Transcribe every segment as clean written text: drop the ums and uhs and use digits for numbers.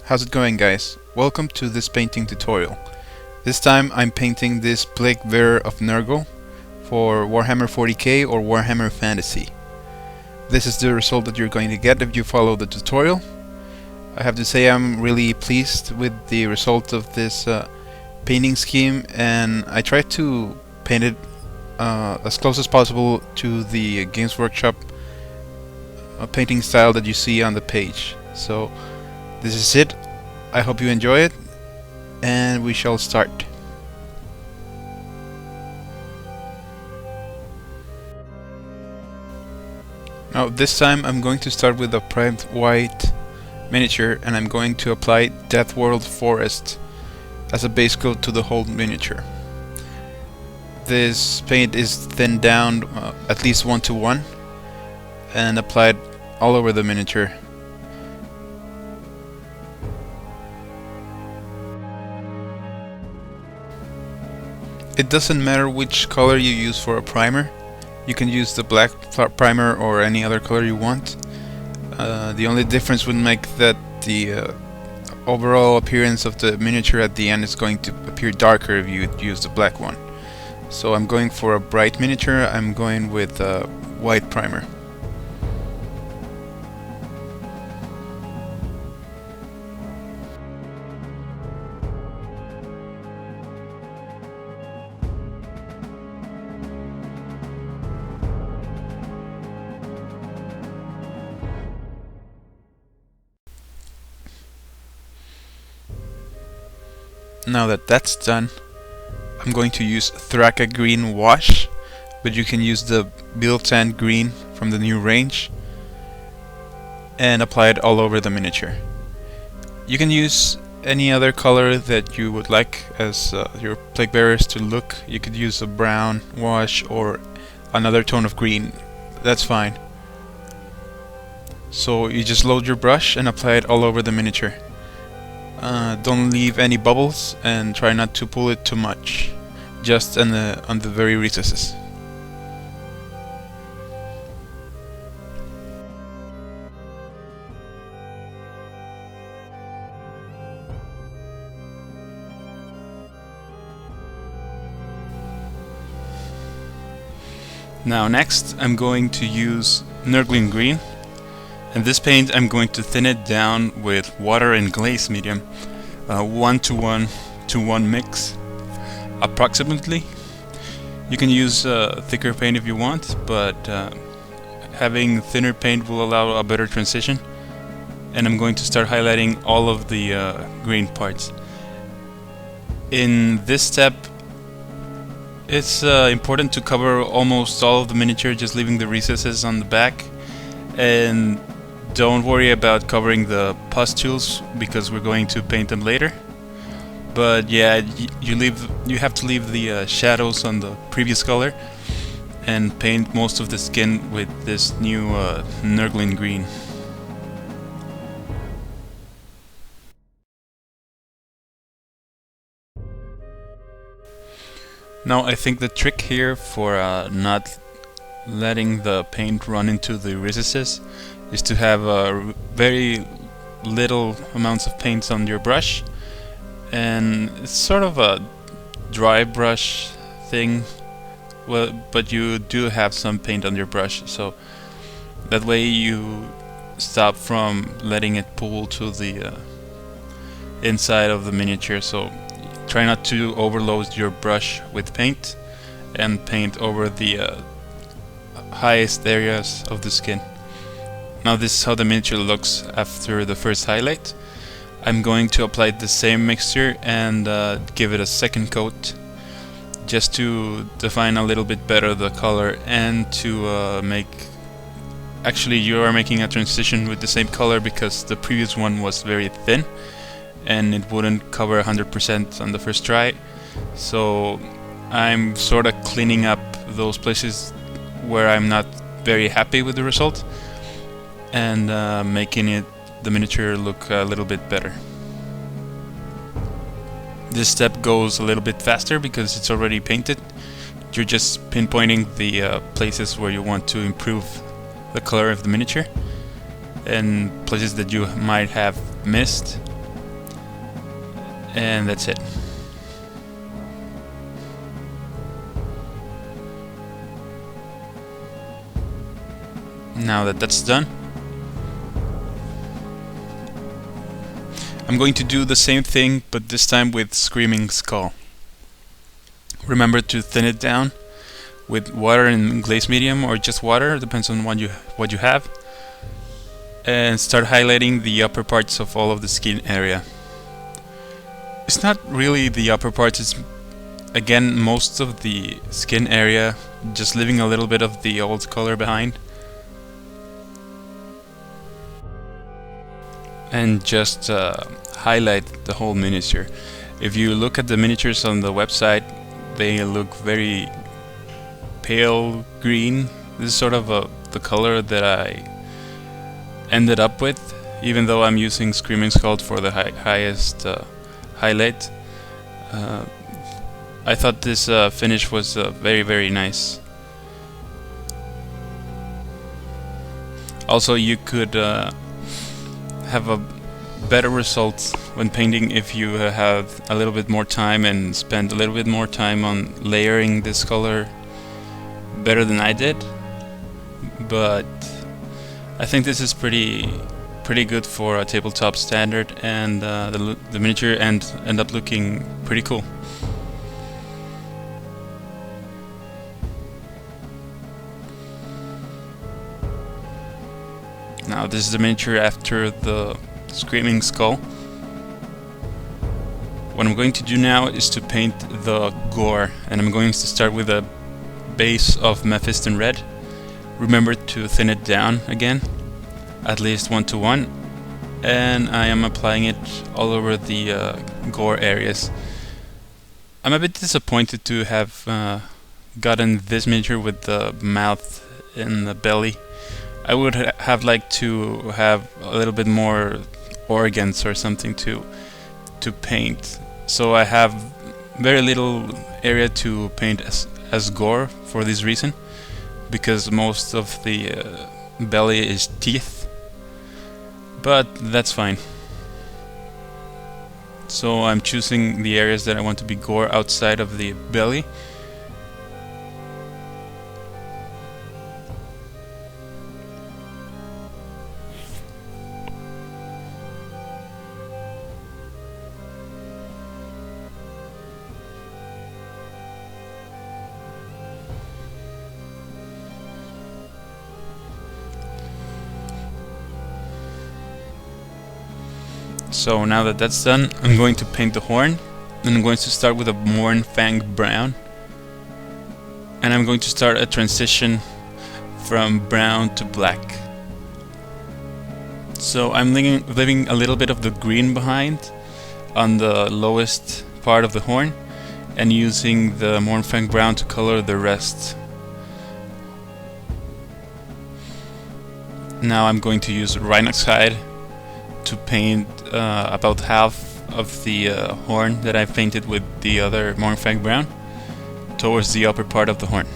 how's it going, guys? Welcome to this painting tutorial. This time I'm painting this Plaguebearer of Nurgle for Warhammer 40k or Warhammer Fantasy. This is the result that you're going to get if you follow the tutorial. I have to say I'm really pleased with the result of this painting scheme, and I tried to paint it as close as possible to the Games Workshop painting style that you see on the page. So this is it. I hope you enjoy it, and we shall start. Now this time I'm going to start with a primed white miniature, and I'm going to apply Deathworld Forest as a base coat to the whole miniature. This paint is thinned down at least 1:1 and applied all over the miniature. It doesn't matter which color you use for a primer. You can use the black primer or any other color you want. The only difference would make that the overall appearance of the miniature at the end is going to appear darker if you use the black one. So I'm going for a bright miniature. I'm going with a white primer. Now that that's done, I'm going to use Thrakka green wash, but you can use the Biel-tan green from the new range and apply it all over the miniature. You can use any other color that you would like as your Plaguebearers to look. You could use a brown wash or another tone of green, that's fine. So you just load your brush and apply it all over the miniature. Don't leave any bubbles and try not to pull it too much, just on the very recesses. Now next I'm going to use Nurglin green. And this paint I'm going to thin it down with water and glaze medium, 1:1 mix approximately. You can use thicker paint if you want, but having thinner paint will allow a better transition. And I'm going to start highlighting all of the green parts. In this step, it's important to cover almost all of the miniature, just leaving the recesses on the back. And don't worry about covering the pustules because we're going to paint them later. But yeah, you have to leave the shadows on the previous color and paint most of the skin with this new Nurglin green. Now I think the trick here for not letting the paint run into the recesses is to have very little amounts of paints on your brush, and it's sort of a dry brush thing, well, but you do have some paint on your brush, so that way you stop from letting it pool to the inside of the miniature. So try not to overload your brush with paint and paint over the highest areas of the skin. Now this is how the miniature looks after the first highlight. I'm going to apply the same mixture and give it a second coat, just to define a little bit better the color and to make... Actually, you are making a transition with the same color because the previous one was very thin and it wouldn't cover 100% on the first try. So I'm sort of cleaning up those places where I'm not very happy with the result and making the miniature look a little bit better. This step goes a little bit faster because it's already painted. You're just pinpointing the places where you want to improve the color of the miniature and places that you might have missed. And that's it. Now that that's done, I'm going to do the same thing, but this time with Screaming Skull. Remember to thin it down with water and glaze medium, or just water, depends on what you have, and start highlighting the upper parts of all of the skin area. It's not really the upper parts, it's again most of the skin area, just leaving a little bit of the old color behind. And just highlight the whole miniature. If you look at the miniatures on the website, they look very pale green. This is sort of the color that I ended up with, even though I'm using Screaming Skull for the highest highlight. I thought this finish was very nice. Also, you could have a better result when painting if you have a little bit more time and spend a little bit more time on layering this color better than I did, but I think this is pretty good for a tabletop standard, and the miniature end up looking pretty cool. Now this is the miniature after the Screaming Skull. What I'm going to do now is to paint the gore, and I'm going to start with a base of Mephiston red. Remember to thin it down again, at least 1 to 1, and I am applying it all over the gore areas. I'm a bit disappointed to have gotten this miniature with the mouth and the belly. I would have liked to have a little bit more organs or something to paint. So I have very little area to paint as gore for this reason, because most of the belly is teeth, but that's fine. So I'm choosing the areas that I want to be gore outside of the belly. So now that that's done, I'm going to paint the horn, and I'm going to start with a Mournfang brown, and I'm going to start a transition from brown to black. So I'm leaving a little bit of the green behind on the lowest part of the horn, and using the Mournfang brown to color the rest. Now I'm going to use Rhinox hide to paint about half of the horn that I've painted with the other Mournfang brown towards the upper part of the horn.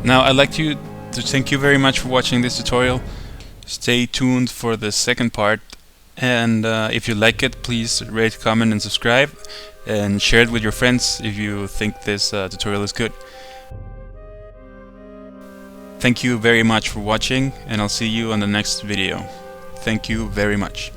Now I'd like to thank you very much for watching this tutorial. Stay tuned for the second part, and if you like it, please rate, comment and subscribe, and share it with your friends if you think this tutorial is good. Thank you very much for watching, and I'll see you on the next video. Thank you very much.